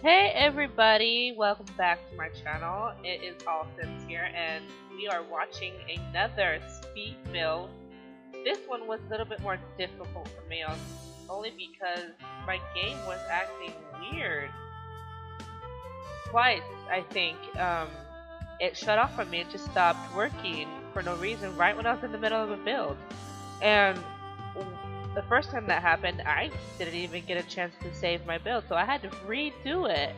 Hey everybody, welcome back to my channel. It is Allsims here and we are watching another speed build. This one was a little bit more difficult for me only because my game was acting weird. Twice, I think, it shut off from me. It just stopped working for no reason right when I was in the middle of a build. And the first time that happened, I didn't even get a chance to save my build, so I had to redo it.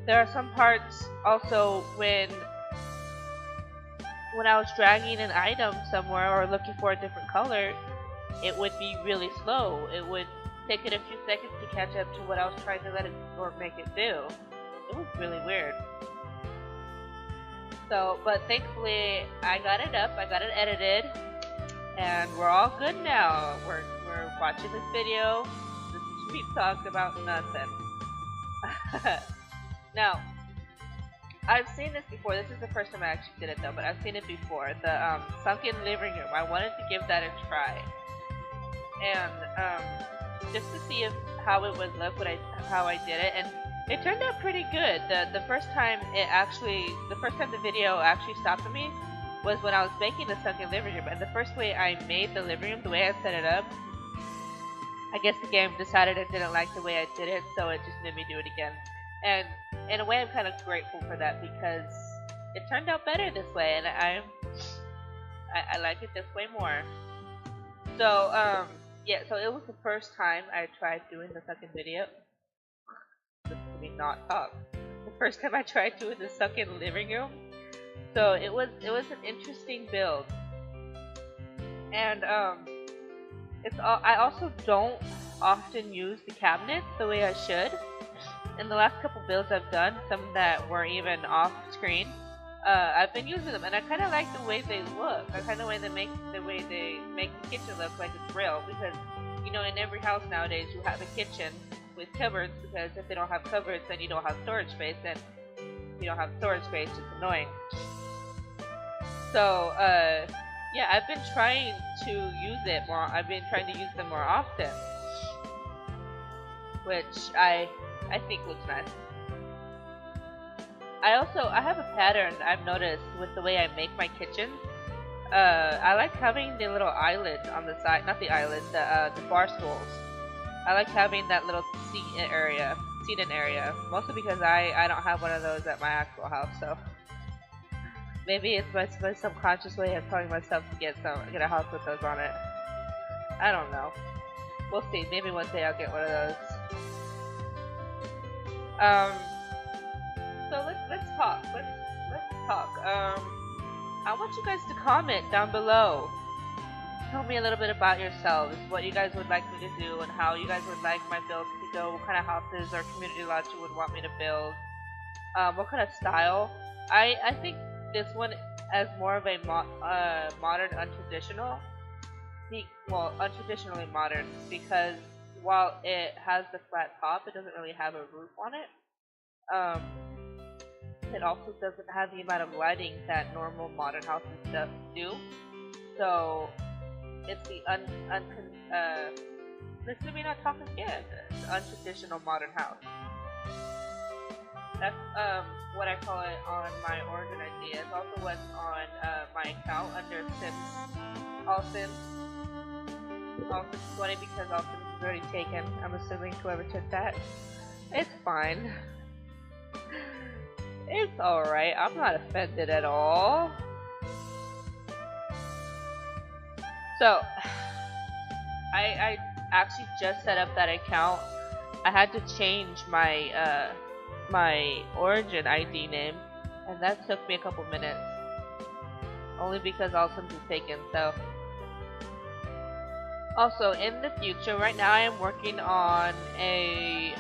There are some parts also when I was dragging an item somewhere or looking for a different color, it would be really slow. It would take it a few seconds to catch up to what I was trying to let it or make it do. It was really weird. So, but thankfully I got it up, I got it edited, and we're all good now. We're watching this video. This is street talk about nothing. Now, I've seen this before. This is the first time I actually did it though, but I've seen it before. The sunken living room. I wanted to give that a try, and just to see how it would look how I did it, and it turned out pretty good. The first time the video actually stopped for me was when I was making the sunken living room, and the first way I made the living room, the way I set it up, I guess the game decided it didn't like the way I did it, so it just made me do it again. And in a way, I'm kind of grateful for that because it turned out better this way, and I like it this way more. So yeah, so it was the first time I tried doing the sunken video. Listen to me not talk. The first time I tried doing the sunken living room. So it was an interesting build, and I also don't often use the cabinets the way I should. In the last couple builds I've done, some that were even off screen, I've been using them, and I kind of like the way they look. I kind of like the way they make the kitchen look like a grill, because you know in every house nowadays you have a kitchen with cupboards, because if they don't have cupboards then you don't have storage space, and if you don't have storage space it's annoying. So, yeah, I've been trying to use it more. I've been trying to use them more often, which I think looks nice. I have a pattern I've noticed with the way I make my kitchen. I like having the little island on the side, not the island, the bar stools. I like having that little seating area, mostly because I don't have one of those at my actual house, so. Maybe it's my subconscious way of telling myself to get a house with those on it. I don't know. We'll see. Maybe one day I'll get one of those. So let's talk. Let's talk. I want you guys to comment down below. Tell me a little bit about yourselves, what you guys would like me to do, and how you guys would like my build to go. What kind of houses or community lots you would want me to build. What kind of style. I think this one as more of a modern untraditional. Well, untraditionally modern, because while it has the flat top, it doesn't really have a roof on it. It also doesn't have the amount of lighting that normal modern houses do. So it's the listen to me not talk again. It's the untraditional modern house. That's what I call it on my origin idea. It's also what's on my account under Allsims 20, because Allsims is already taken. I'm assuming whoever took that. It's fine. It's alright. I'm not offended at all. So I actually just set up that account. I had to change my my origin ID name, and that took me a couple minutes, only because Allsims is taken. So also in the future, right now I am working on a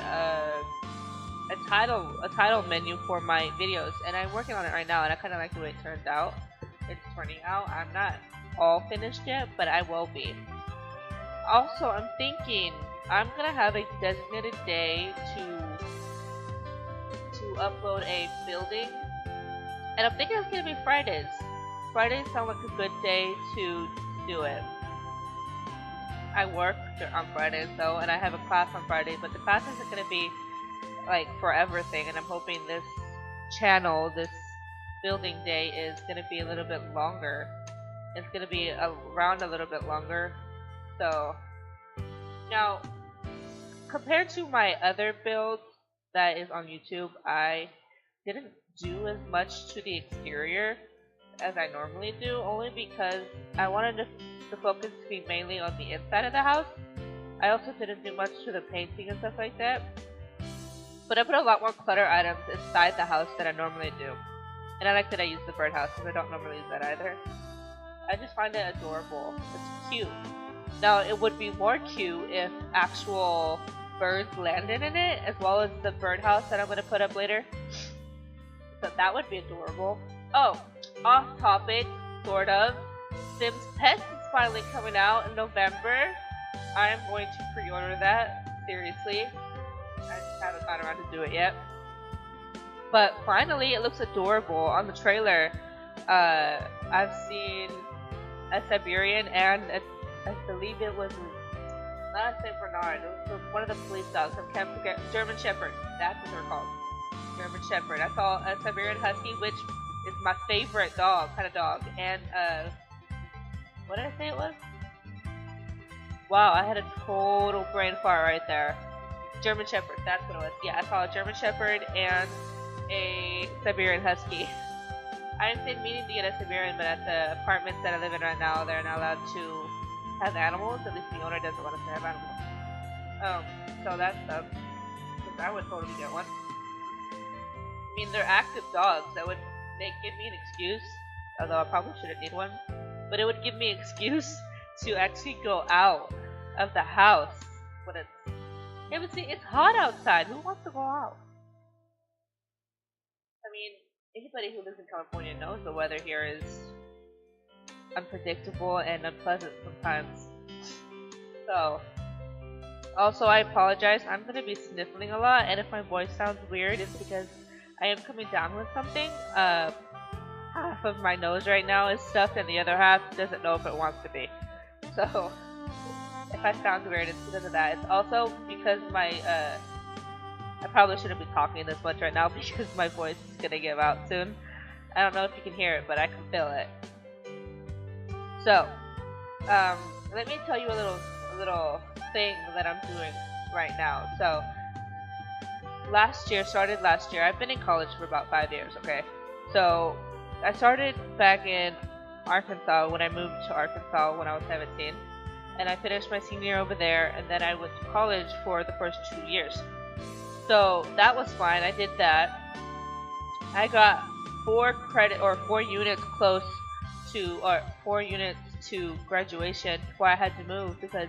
title menu for my videos, and I'm working on it right now, and I kind of like the way it turned out. It's turning out. I'm not all finished yet, but I will be. Also, I'm thinking I'm gonna have a designated day to upload a building, and I'm thinking it's gonna be Fridays. Fridays sound like a good day to do it. I work on Fridays though, and I have a class on Friday, but the class isn't gonna be like forever thing, and I'm hoping this channel, this building day, is gonna be a little bit longer. It's gonna be around a little bit longer. So now, compared to my other builds that is on YouTube, I didn't do as much to the exterior as I normally do, only because I wanted the focus to be mainly on the inside of the house. I also didn't do much to the painting and stuff like that. But I put a lot more clutter items inside the house than I normally do. And I like that I use the birdhouse because I don't normally use that either. I just find it adorable. It's cute. Now, it would be more cute if actual birds landed in it, as well as the birdhouse that I'm going to put up later. So that would be adorable. Oh, off topic, sort of. Sims Pets is finally coming out in November. I am going to pre-order that, seriously. I just haven't gotten around to do it yet. But finally, it looks adorable. On the trailer, I've seen a Siberian and I believe it was not a Saint Bernard. It was one of the police dogs from Camp German Shepherd. That's what they're called. German Shepherd. I saw a Siberian Husky, which is my favorite kind of dog. And what did I say it was? Wow, I had a total brain fart right there. German Shepherd, that's what it was. Yeah, I saw a German Shepherd and a Siberian Husky. I've been meaning to get a Siberian, but at the apartments that I live in right now, they're not allowed to have animals. At least the owner doesn't want us to have animals. So that sucks. Because I would totally get one. I mean, they're active dogs. That would give me an excuse, although I probably shouldn't need one. But it would give me an excuse to actually go out of the house when it's... Yeah, but see, it's hot outside. Who wants to go out? I mean, anybody who lives in California knows the weather here is unpredictable and unpleasant sometimes. So, also I apologize. I'm going to be sniffling a lot, and if my voice sounds weird, it's because I am coming down with something. Half of my nose right now is stuffed, and the other half doesn't know if it wants to be. So, if I sound weird, it's because of that. It's also because my, I probably shouldn't be talking this much right now because my voice is gonna give out soon. I don't know if you can hear it, but I can feel it. So, let me tell you a little thing that I'm doing right now. So, started last year. I've been in college for about 5 years, okay? So, I started back in Arkansas when I moved to Arkansas when I was 17. And I finished my senior year over there, and then I went to college for the first 2 years. So that was fine. I did that. I got 4 units close to, or 4 units to graduation before I had to move because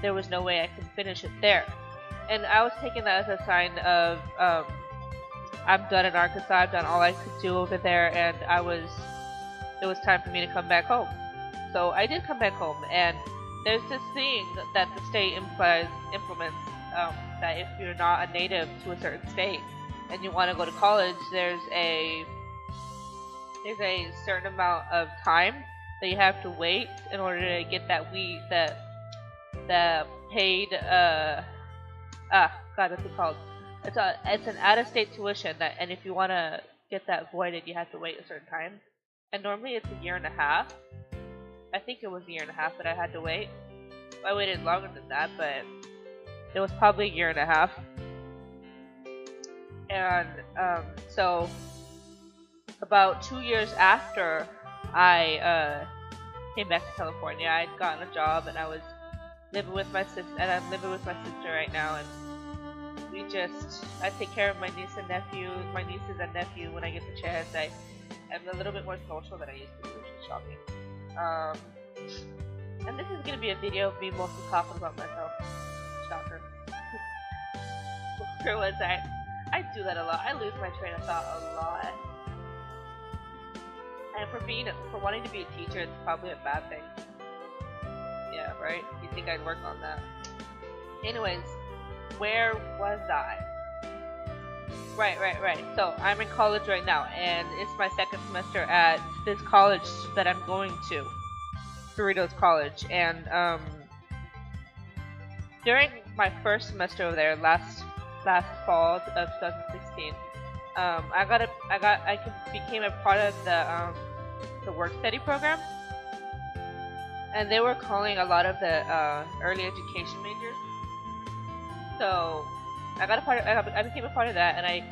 there was no way I could finish it there. And I was taking that as a sign of, I'm done in Arkansas. I've done all I could do over there, and it was time for me to come back home. So I did come back home, and there's this thing that the state implements that if you're not a native to a certain state and you want to go to college, there's a certain amount of time that you have to wait in order to get that the paid God, what's it called? It's an out-of-state tuition and if you want to get that voided, you have to wait a certain time. And normally it's 1.5 years. I think it was 1.5 years that I had to wait. I waited longer than that, but it was probably 1.5 years. And so about 2 years after I came back to California, I'd gotten a job and I was living with my sister, and I'm living with my sister right now, and I take care of my nieces and nephew when I get the chance. I'm a little bit more social than I used to do shopping. And this is going to be a video of me mostly talking about myself. Shocker. Where was I? I do that a lot. I lose my train of thought a lot. And for wanting to be a teacher, it's probably a bad thing. Yeah, right? You think I'd work on that. Anyways, where was I? Right. So, I'm in college right now, and it's my second semester at this college that I'm going to. Cerritos College, and during my first semester over there last last fall of 2016. Became a part of the work study program, and they were calling a lot of the early education majors. So I became a part of that, and I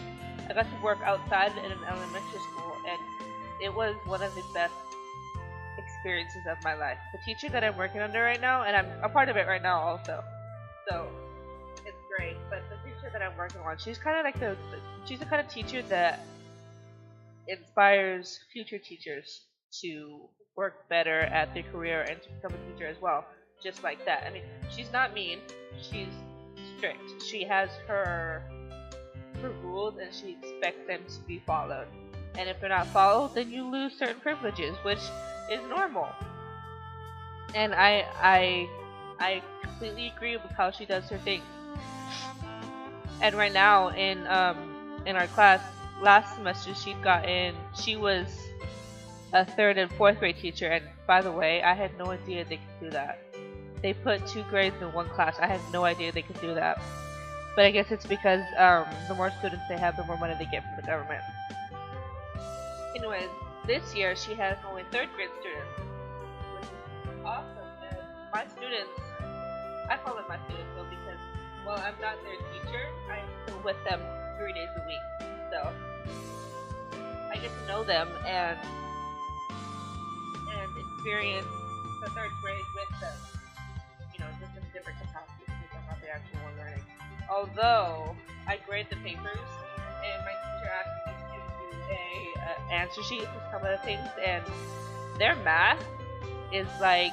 got to work outside in an elementary school, and it was one of the best experiences of my life. The teacher that I'm working under right now, and I'm a part of it right now also, so it's great. But the teacher that I'm working on, she's kind of like she's the kind of teacher that inspires future teachers to work better at their career and to become a teacher as well. Just like that. I mean, she's not mean. She's strict. She has her rules, and she expects them to be followed. And if they're not followed, then you lose certain privileges, which is normal. And I completely agree with how she does her things. And right now in our class last semester, she was a 3rd and 4th grade teacher, and by the way, I had no idea they could do that. They put 2 grades in one class. I had no idea they could do that. But I guess it's because the more students they have, the more money they get from the government. Anyways, this year she has only 3rd grade students, which is awesome. And my students, I call them my students though, because while I'm not their teacher, I'm still with them 3 days a week. So I get to know them and experience the 3rd grade with them. You know, just in different capacities because I'm not the actual one learning. Although I grade the papers, and my teacher asked me to do a answer sheet for some of the things, and their math is like,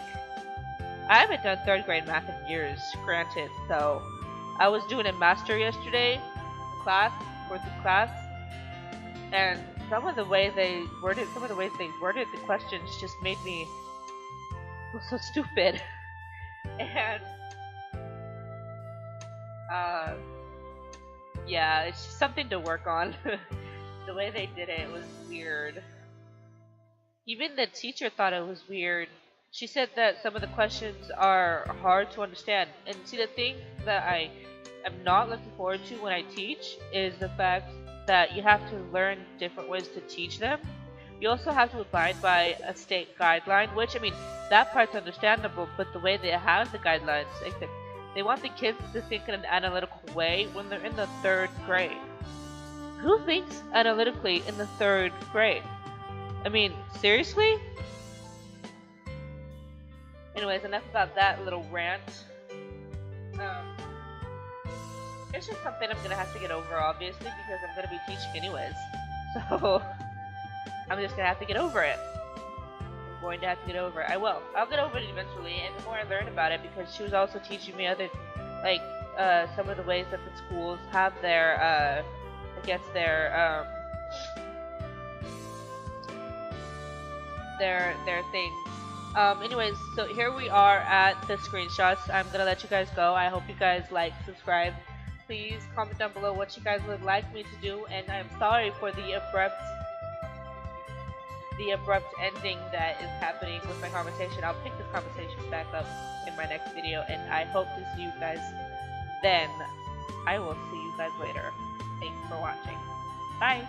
I haven't done 3rd grade math in years, granted. So I was doing a master yesterday, class, and some of the ways they worded the questions just made me feel so stupid. And yeah, it's just something to work on. The way they did it was weird. Even the teacher thought it was weird. She said that some of the questions are hard to understand. And see, the thing that I am not looking forward to when I teach is the fact that you have to learn different ways to teach them. You also have to abide by a state guideline, which, I mean, that part's understandable, but the way they have the guidelines, they want the kids to think in an analytical way when they're in the 3rd grade. Who thinks analytically in the 3rd grade? I mean, seriously? Anyways, enough about that little rant. It's just something I'm gonna have to get over, obviously, because I'm gonna be teaching anyways. So I'm just gonna have to get over it. I'm going to have to get over it. I will. I'll get over it eventually, and the more I learn about it, because she was also teaching me other, like, some of the ways that the schools have their, I guess their things. Anyways, so here we are at the screenshots. I'm gonna let you guys go. I hope you guys like, subscribe. Please comment down below what you guys would like me to do, and I'm sorry for the abrupt ending that is happening with my conversation. I'll pick this conversation back up in my next video, and I hope to see you guys then. I will see you guys later. Thanks for watching. Bye!